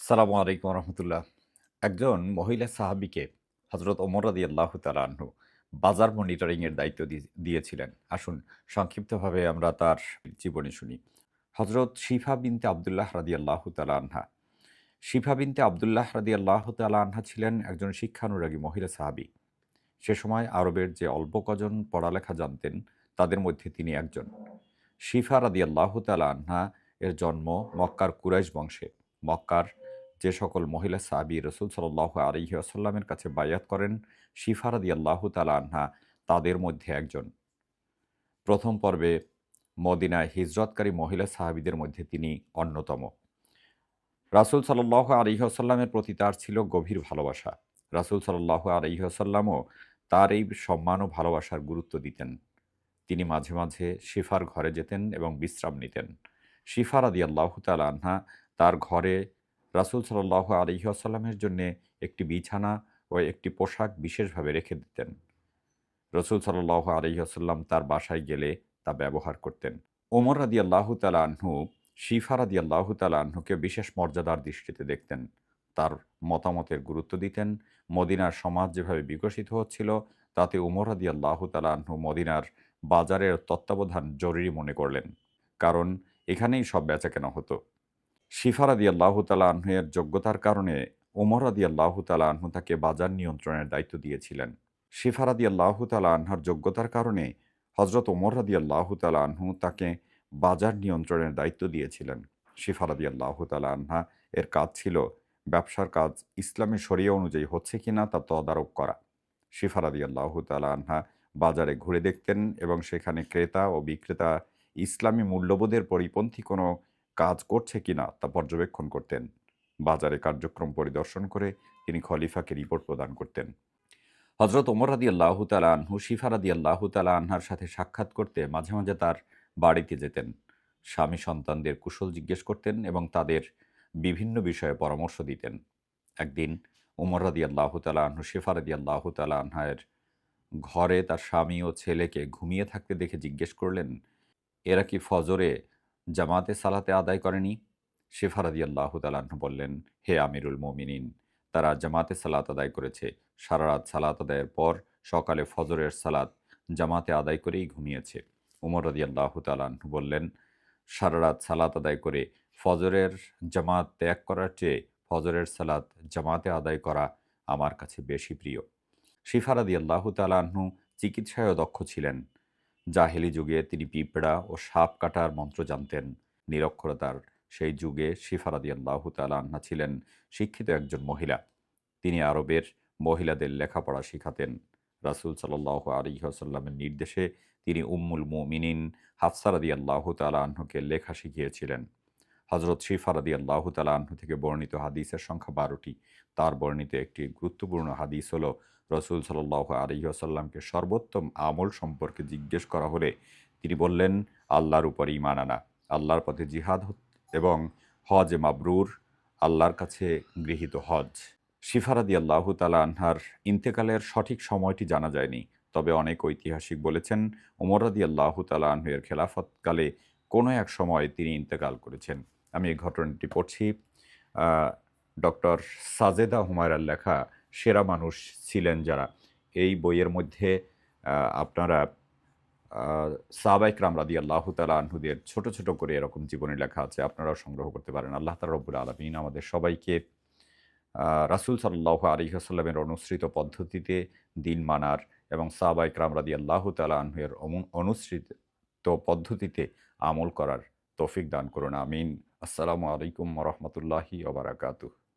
আসসালামু আলাইকুম রহমতুল্লাহ। একজন মহিলা সাহাবীকে হযরত ওমর রাদিয়াল্লাহু তাআলা আনহু বাজার মনিটরিং এর দায়িত্ব দিয়েছিলেন। আসুন সংক্ষিপ্তভাবে আমরা তার জীবনী শুনি। হযরত শিফা বিনতে আব্দুল্লাহ রাদিয়াল্লাহু তাআলা আনহা। শিফা বিনতে আব্দুল্লাহ রাদিয়াল্লাহু তাআলা আনহা ছিলেন একজন শিক্ষানুরাগী মহিলা সাহাবী। সে সময় আরবের যে অল্প কজন পড়ালেখা জানতেন, তাদের মধ্যে তিনি একজন। শিফা রাদিয়াল্লাহু তাআলা আনহা এর জন্ম মক্কার কুরাইশ বংশে। মক্কার যে সকল মহিলা সাহাবী রাসূল সাল্লাল্লাহু আলাইহি ওয়াসাল্লামের কাছে বায়াত করেন, শিফা রাদিয়াল্লাহু তাআলা আনহা তাদের মধ্যে একজন। প্রথম পর্বে মদিনায় হিজরতকারী মহিলা সাহাবীদের মধ্যে তিনি অন্যতম। রাসূল সাল্লাল্লাহু আলাইহি ওয়াসাল্লামের প্রতি তার ছিল গভীর ভালোবাসা। রাসূল সাল্লাল্লাহু আলাইহি ওয়াসাল্লামও তার এই সম্মান ও ভালোবাসার গুরুত্ব দিতেন। তিনি মাঝে, মাঝে শিফার ঘরে যেতেন এবং বিশ্রাম নিতেন। শিফা রাদিয়াল্লাহু তাআলা আনহা তার ঘরে রাসূল সাল্লাল্লাহু আলাইহি ওয়াসাল্লামের জন্যে একটি বিছানা ও একটি পোশাক বিশেষভাবে রেখে দিতেন। রাসূল সাল্লাল্লাহু আলাইহি ওয়াসাল্লাম তার বাসায় গেলে তা ব্যবহার করতেন। ওমর রাদিয়াল্লাহু তাআলা আনহু শিফা রাদিয়াল্লাহু তাআলা আনহুকে বিশেষ মর্যাদার দৃষ্টিতে দেখতেন। তার মতামতের গুরুত্ব দিতেন। মদিনার সমাজ যেভাবে বিকশিত হচ্ছিল, তাতে ওমর রাদিয়াল্লাহু তাআলা আনহু মদিনার বাজারের তত্ত্বাবধান জরুরি মনে করলেন। কারণ এখানেই সব বেচাকেনা হতো। শিফা রাদিয়াল্লাহু তাআলা আনহু এর যোগ্যতার কারণে ওমর রাদিয়াল্লাহু তাআলা আনহু তাকে বাজার নিয়ন্ত্রণের দায়িত্ব দিয়েছিলেন। শিফা রাদিয়াল্লাহু তাআলা আনহার যোগ্যতার কারণে হযরত ওমর রাদিয়াল্লাহু তাআলা আনহু তাকে বাজার নিয়ন্ত্রণের দায়িত্ব দিয়েছিলেন। শিফা রাদিয়াল্লাহু তাআলা আনহা এর কাজ ছিল ব্যবসার কাজ ইসলামী শরিয়া অনুযায়ী হচ্ছে কিনা তা তদারক করা। শিফা রাদিয়াল্লাহু তাআলা আনহা বাজারে ঘুরে দেখতেন এবং সেখানে ক্রেতা ও বিক্রেতা ইসলামী মূল্যবোধের পরিপন্থী কোনো কাজ করছে কিনা তা পর্যবেক্ষণ করতেন। বাজারে কার্যক্রম পরিদর্শন করে তিনি খলিফাকে রিপোর্ট প্রদান করতেন। হযরত ওমর রাদিয়াল্লাহু তাআলা আনহু শিফা রাদিয়াল্লাহু তাআলা আনহার সাথে সাক্ষাৎ করতে মাঝে, মাঝে তার বাড়িতে যেতেন। স্বামী সন্তানদের কুশল জিজ্ঞেস করতেন এবং তাদের বিভিন্ন বিষয়ে পরামর্শ দিতেন। একদিন ওমর রাদিয়াল্লাহু তাআলা আনহু শিফা রাদিয়াল্লাহু তাআলা আনহা-এর ঘরে তার স্বামী ও ছেলেকে ঘুমিয়ে থাকতে দেখে জিজ্ঞেস করলেন, "এরা কি ফজরে জামাতে সালাতে আদায় করেনি?" শিফা রাদিয়াল্লাহু তাআলা আনহু বললেন, "হে আমিরুল মুমিনিন, তারা জামাতে সালাত আদায় করেছে। সারারাত সালাত আদায়ের পর সকালে ফজরের সালাত জামাতে আদায় করেই ঘুমিয়েছে।" ওমর রাদিয়াল্লাহু তাআলা আনহু বললেন, "সারারাত সালাত আদায় করে ফজরের জামাত ত্যাগ করার চেয়ে ফজরের সালাত জামাতে আদায় করা আমার কাছে বেশি প্রিয়।" শিফা রাদিয়াল্লাহু তাআলা আনহু চিকিৎসায়ও দক্ষ ছিলেন। জাহেলি যুগে তিনি পিঁপড়া ও সাপ কাটার মন্ত্র জানতেন। নিরক্ষরতার সেই যুগে শিফা রাদিয়াল্লাহু তাআলা আনহা ছিলেন শিক্ষিত একজন মহিলা। তিনি আরবের মহিলাদের লেখাপড়া শিখাতেন। রাসূল সাল্লাল্লাহু আলাইহি ওয়াসাল্লামের নির্দেশে তিনি উম্মুল মুমিনিন হাফসা রাদিয়াল্লাহু তাআলা আনহুকে লেখা শিখিয়েছিলেন। হযরত শিফা রাদিয়াল্লাহু তাআলা আনহু থেকে বর্ণিত হাদিসের সংখ্যা ১২টি। তার বর্ণিত একটি গুরুত্বপূর্ণ হাদিস হলো, রাসূল সাল্লাল্লাহু আলাইহি ওয়াসাল্লামকে সর্বোত্তম আমল সম্পর্কে জিজ্ঞেস করা হলে তিনি বললেন, "আল্লাহর উপর ঈমান আনা, আল্লাহর পথে জিহাদ এবং হজ মাবরুর, আল্লাহর কাছে গৃহীত হজ।" শিফা রাদিয়াল্লাহু তাআলা আনহার ইন্তেকালের সঠিক সময়টি জানা যায়নি। তবে অনেক ঐতিহাসিক বলেছেন, ওমর রাদিয়াল্লাহু তাআলা আনহু এর খেলাফতকালে কোনো এক সময় তিনি ইন্তেকাল করেছেন। আমি এই ঘটনাটি পড়ছি। আ ডক্টর সাজেদা হুমায়রার লেখা 'সেরা মানুষ ছিলেন যারা' এই বইয়ের মধ্যে আ আপনারা আ সাহাবা ইকরাম রাদিয়াল্লাহু তাআলা আনহুদের ছোট, ছোট করে এরকম জীবনী লেখা আছে। আপনারাও সংগ্রহ করতে পারেন। আল্লাহ তাআলা রব্বুল আলামিন আমাদের সবাইকে রাসূল সাল্লাল্লাহু আলাইহি ওয়াসাল্লামের অনুসৃত পদ্ধতিতে দিন মানার এবং সাহাবা ইকরাম রাদিয়াল্লাহু তাআলা আনহুর অনুসৃত পদ্ধতিতে আমল করার তৌফিক দান করুন। আমিন। আসসালামু আলাইকুম ওয়া রাহমাতুল্লাহি ওয়া বারাকাতুহু।